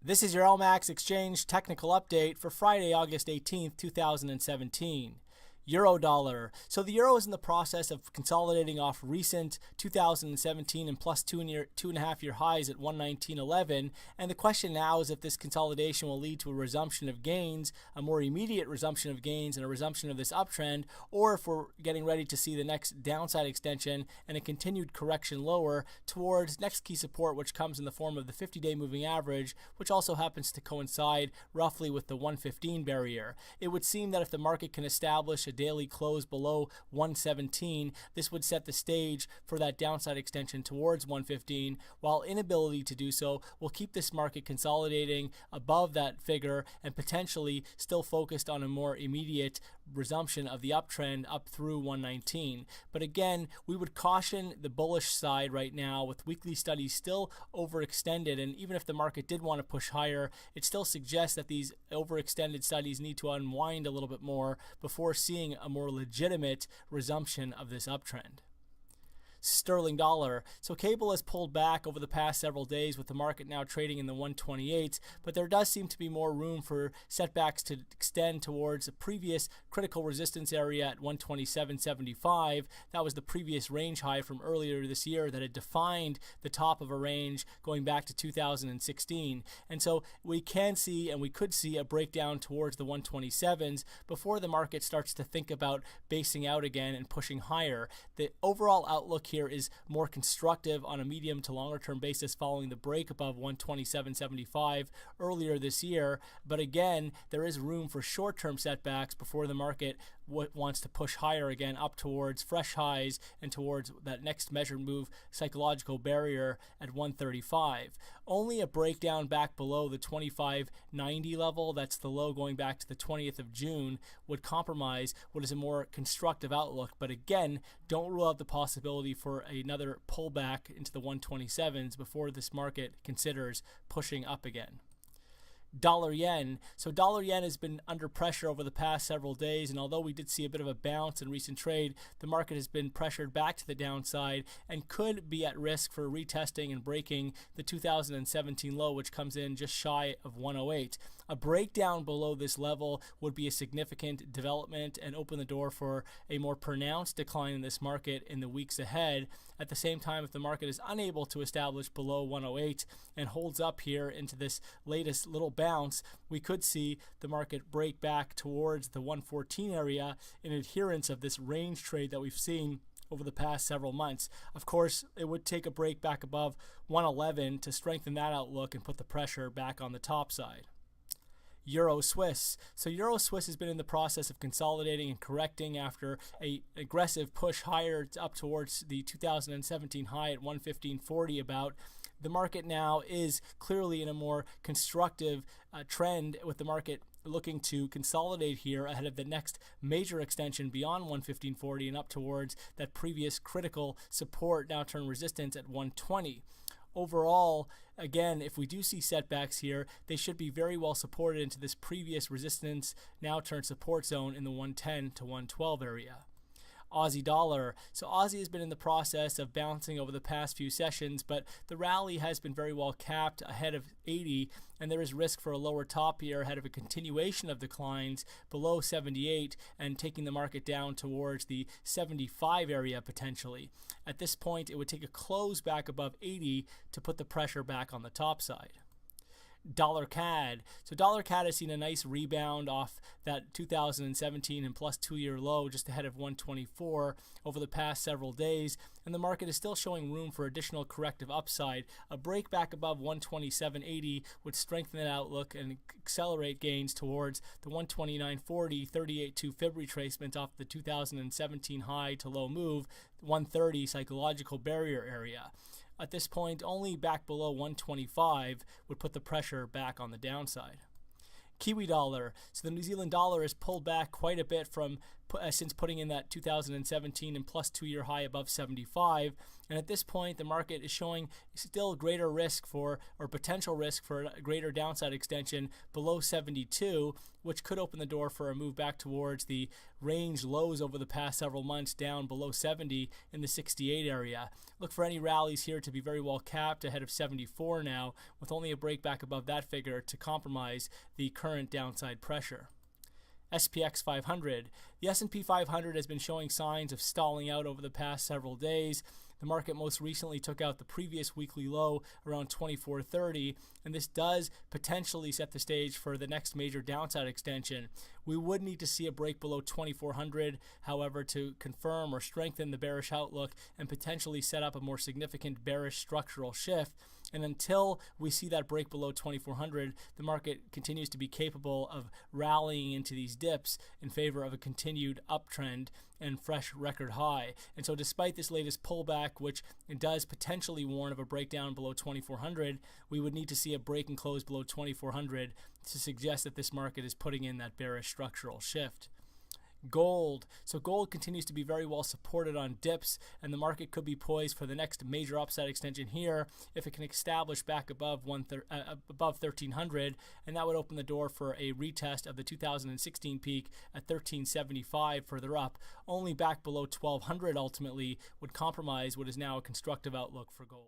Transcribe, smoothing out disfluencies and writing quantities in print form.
This is your LMAX exchange technical update for Friday, August 18th, 2017. Euro dollar. So the euro is in the process of consolidating off recent 2017 and plus 2.5 year highs at 119.11. And the question now is if this consolidation will lead to a resumption of gains, a more immediate resumption of gains and a resumption of this uptrend, or if we're getting ready to see the next downside extension and a continued correction lower towards next key support, which comes in the form of the 50-day moving average, which also happens to coincide roughly with the 115 barrier. It would seem that if the market can establish a daily close below 117, this would set the stage for that downside extension towards 115, while inability to do so will keep this market consolidating above that figure and potentially still focused on a more immediate resumption of the uptrend up through 119. But again, we would caution the bullish side right now with weekly studies still overextended, and even if the market did want to push higher, it still suggests that these overextended studies need to unwind a little bit more before seeing a more legitimate resumption of this uptrend. Sterling dollar. So cable has pulled back over the past several days with the market now trading in the 128, but there does seem to be more room for setbacks to extend towards a previous critical resistance area at 127.75. That was the previous range high from earlier this year that had defined the top of a range going back to 2016. And so we can see and we could see a breakdown towards the 127s before the market starts to think about basing out again and pushing higher. The overall outlook here is more constructive on a medium to longer term basis following the break above 127.75 earlier this year. But again, there is room for short term setbacks before the market wants to push higher again up towards fresh highs and towards that next measured move psychological barrier at 135. Only a breakdown back below the 25.90 level, that's the low going back to the 20th of June, would compromise what is a more constructive outlook. But again, don't rule out the possibility for another pullback into the 127s before this market considers pushing up again. Dollar yen. So dollar yen has been under pressure over the past several days, and although we did see a bit of a bounce in recent trade, the market has been pressured back to the downside and could be at risk for retesting and breaking the 2017 low, which comes in just shy of 108. A breakdown below this level would be a significant development and open the door for a more pronounced decline in this market in the weeks ahead. At the same time, if the market is unable to establish below 108 and holds up here into this latest little bounce, we could see the market break back towards the 114 area in adherence of this range trade that we've seen over the past several months. Of course, it would take a break back above 111 to strengthen that outlook and put the pressure back on the top side. Euro Swiss. So Euro Swiss has been in the process of consolidating and correcting after an aggressive push higher up towards the 2017 high at 115.40 about. The market now is clearly in a more constructive trend, with the market looking to consolidate here ahead of the next major extension beyond 115.40 and up towards that previous critical support, now turn resistance at 120. Overall, again, if we do see setbacks here, they should be very well supported into this previous resistance, now turn support zone in the 110 to 112 area. Aussie dollar. So Aussie has been in the process of bouncing over the past few sessions, but the rally has been very well capped ahead of 80, and there is risk for a lower top here ahead of a continuation of declines below 78 and taking the market down towards the 75 area potentially. At this point, it would take a close back above 80 to put the pressure back on the top side. Dollar CAD. So dollar CAD has seen a nice rebound off that 2017 and plus 2-year low just ahead of 124 over the past several days, and the market is still showing room for additional corrective upside. A break back above 127.80 would strengthen that outlook and accelerate gains towards the 129.40 38.2 fib retracement off the 2017 high to low move, 130 psychological barrier area. At this point, only back below 125 would put the pressure back on the downside. Kiwi dollar. So the New Zealand dollar has pulled back quite a bit from since putting in that 2017 and plus 2-year high above 75. And at this point, the market is showing still greater risk for, or potential risk for, a greater downside extension below 72, which could open the door for a move back towards the range lows over the past several months, down below 70 in the 68 area. Look for any rallies here to be very well capped ahead of 74 now, with only a break back above that figure to compromise the current downside pressure. SPX 500. The S&P 500 has been showing signs of stalling out over the past several days. The market most recently took out the previous weekly low around 24.30, and this does potentially set the stage for the next major downside extension. We would need to see a break below 2400, however, to confirm or strengthen the bearish outlook and potentially set up a more significant bearish structural shift. And until we see that break below 2400, the market continues to be capable of rallying into these dips in favor of a continued uptrend and fresh record high. And so despite this latest pullback, which does potentially warn of a breakdown below 2400, we would need to see a break and close below 2400 to suggest that this market is putting in that bearish structural shift. Gold. So gold continues to be very well supported on dips, and the market could be poised for the next major upside extension here if it can establish back above 1300, and that would open the door for a retest of the 2016 peak at 1375 further up. Only back below 1200 ultimately would compromise what is now a constructive outlook for gold.